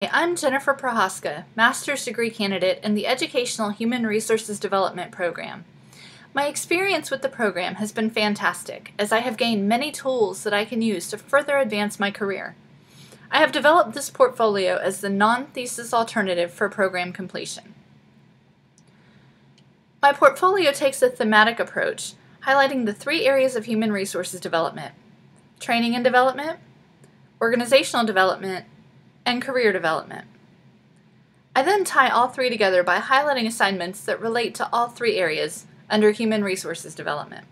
Hi, I'm Jennifer Prohaska, Master's Degree Candidate in the Educational Human Resources Development Program. My experience with the program has been fantastic, as I have gained many tools that I can use to further advance my career. I have developed this portfolio as the non-thesis alternative for program completion. My portfolio takes a thematic approach, highlighting the three areas of human resources development: training and development, organizational development, and career development. I then tie all three together by highlighting assignments that relate to all three areas under human resources development.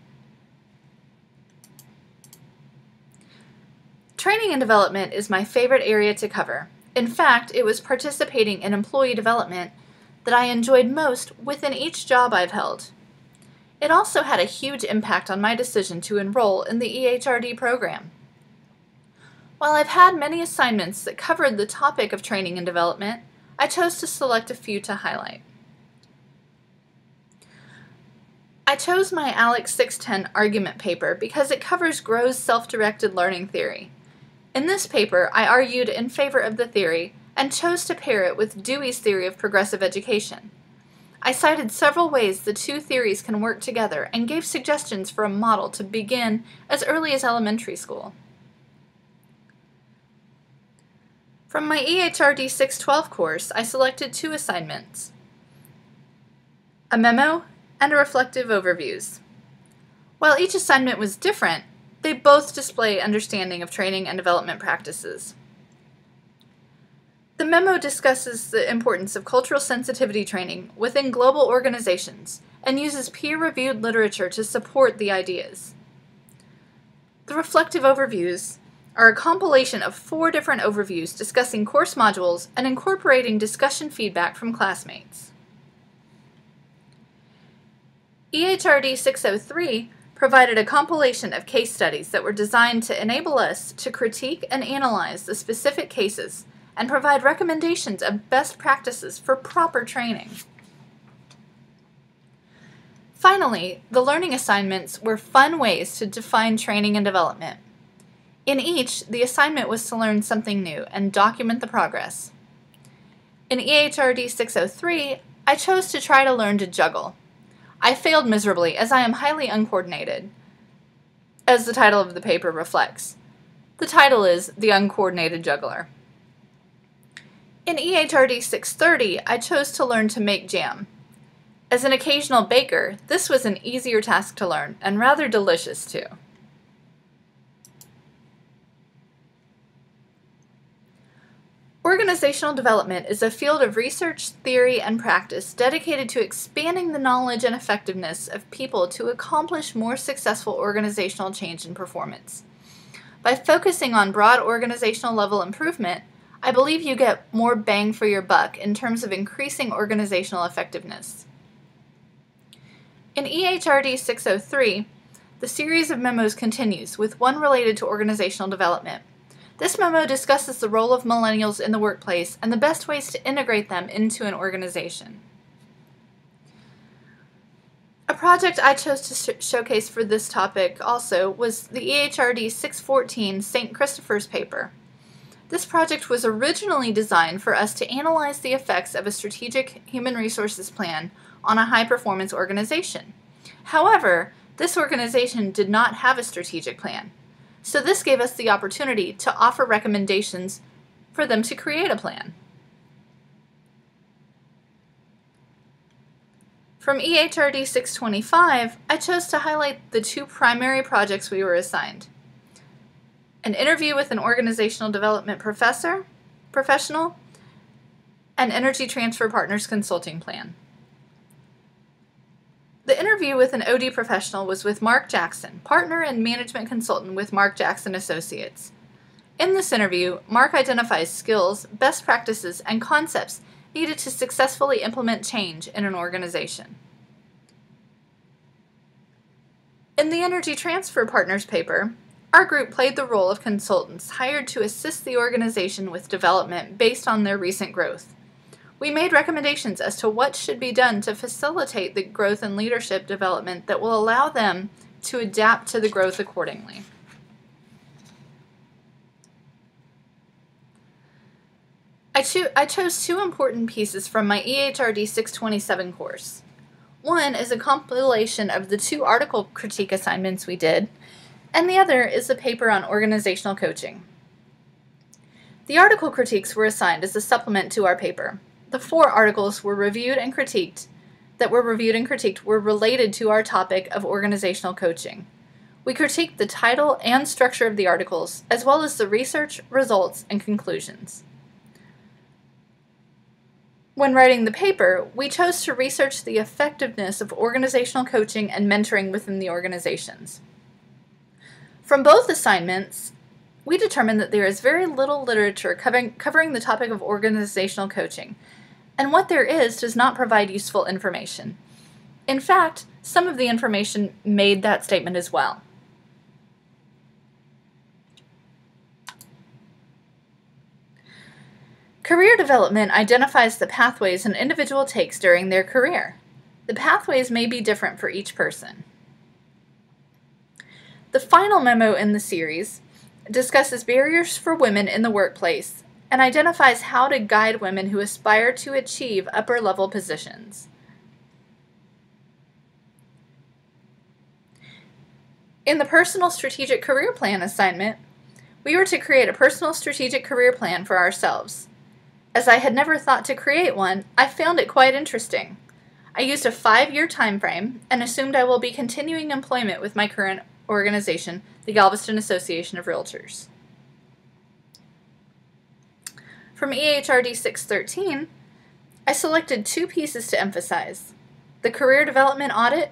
Training and development is my favorite area to cover. In fact, it was participating in employee development that I enjoyed most within each job I've held. It also had a huge impact on my decision to enroll in the EHRD program. While I've had many assignments that covered the topic of training and development, I chose to select a few to highlight. I chose my ALEC 610 argument paper because it covers Grove's self-directed learning theory. In this paper, I argued in favor of the theory and chose to pair it with Dewey's theory of progressive education. I cited several ways the two theories can work together and gave suggestions for a model to begin as early as elementary school. From my EHRD 612 course, I selected two assignments: a memo and a reflective overviews. While each assignment was different, they both display understanding of training and development practices. The memo discusses the importance of cultural sensitivity training within global organizations and uses peer-reviewed literature to support the ideas. The reflective overviews are a compilation of 4 different overviews discussing course modules and incorporating discussion feedback from classmates. EHRD 603 provided a compilation of case studies that were designed to enable us to critique and analyze the specific cases and provide recommendations of best practices for proper training. Finally, the learning assignments were fun ways to define training and development. In each, the assignment was to learn something new and document the progress. In EHRD 603, I chose to try to learn to juggle. I failed miserably as I am highly uncoordinated, as the title of the paper reflects. The title is The Uncoordinated Juggler. In EHRD 630, I chose to learn to make jam. As an occasional baker, this was an easier task to learn and rather delicious too. Organizational development is a field of research, theory, and practice dedicated to expanding the knowledge and effectiveness of people to accomplish more successful organizational change and performance. By focusing on broad organizational level improvement, I believe you get more bang for your buck in terms of increasing organizational effectiveness. In EHRD 603, the series of memos continues, with one related to organizational development. This memo discusses the role of millennials in the workplace and the best ways to integrate them into an organization. A project I chose to showcase for this topic also was the EHRD 614 St. Christopher's paper. This project was originally designed for us to analyze the effects of a strategic human resources plan on a high-performance organization. However, this organization did not have a strategic plan. So this gave us the opportunity to offer recommendations for them to create a plan. From EHRD 625, I chose to highlight the 2 primary projects we were assigned: an interview with an organizational development professional, and Energy Transfer Partners Consulting Plan. The interview with an OD professional was with Mark Jackson, partner and management consultant with Mark Jackson Associates. In this interview, Mark identifies skills, best practices, and concepts needed to successfully implement change in an organization. In the Energy Transfer Partners paper, our group played the role of consultants hired to assist the organization with development based on their recent growth. We made recommendations as to what should be done to facilitate the growth and leadership development that will allow them to adapt to the growth accordingly. I chose two important pieces from my EHRD 627 course. One is a compilation of the 2 article critique assignments we did, and the other is a paper on organizational coaching. The article critiques were assigned as a supplement to our paper. The 4 articles were reviewed and critiqued were related to our topic of organizational coaching. We critiqued the title and structure of the articles, as well as the research, results, and conclusions. When writing the paper, we chose to research the effectiveness of organizational coaching and mentoring within the organizations. From both assignments, we determined that there is very little literature covering the topic of organizational coaching, and what there is does not provide useful information. In fact, some of the information made that statement as well. Career development identifies the pathways an individual takes during their career. The pathways may be different for each person. The final memo in the series discusses barriers for women in the workplace and identifies how to guide women who aspire to achieve upper-level positions. In the Personal Strategic Career Plan assignment, we were to create a personal strategic career plan for ourselves. As I had never thought to create one, I found it quite interesting. I used a 5-year time frame and assumed I will be continuing employment with my current organization, the Galveston Association of Realtors. From EHRD 613, I selected 2 pieces to emphasize: the career development audit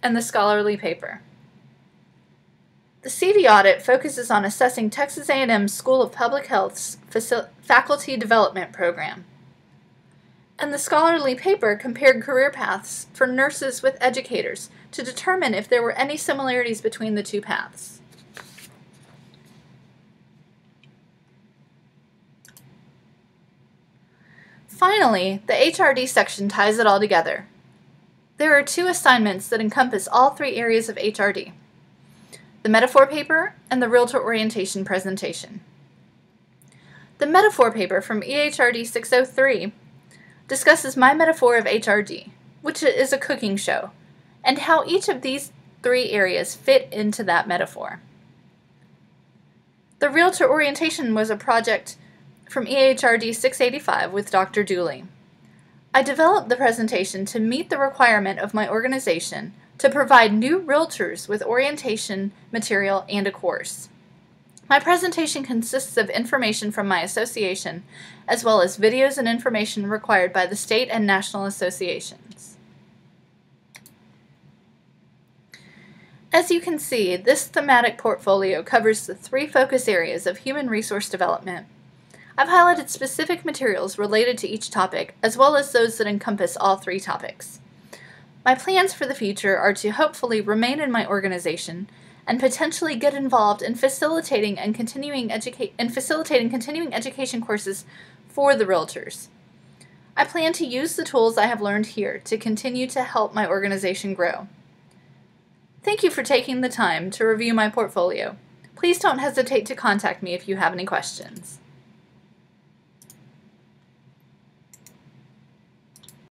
and the scholarly paper. The CV audit focuses on assessing Texas A&M School of Public Health's faculty development program. And the scholarly paper compared career paths for nurses with educators to determine if there were any similarities between the 2 paths. Finally, the HRD section ties it all together. There are 2 assignments that encompass all 3 areas of HRD: the metaphor paper and the realtor orientation presentation. The metaphor paper from EHRD 603 discusses my metaphor of HRD, which is a cooking show, and how each of these 3 areas fit into that metaphor. The realtor orientation was a project from EHRD 685 with Dr. Dooley. I developed the presentation to meet the requirement of my organization to provide new realtors with orientation material and a course. My presentation consists of information from my association, as well as videos and information required by the state and national associations. As you can see, this thematic portfolio covers the 3 focus areas of human resource development. I've highlighted specific materials related to each topic, as well as those that encompass all 3 topics. My plans for the future are to hopefully remain in my organization and potentially get involved in facilitating continuing education courses for the realtors. I plan to use the tools I have learned here to continue to help my organization grow. Thank you for taking the time to review my portfolio. Please don't hesitate to contact me if you have any questions.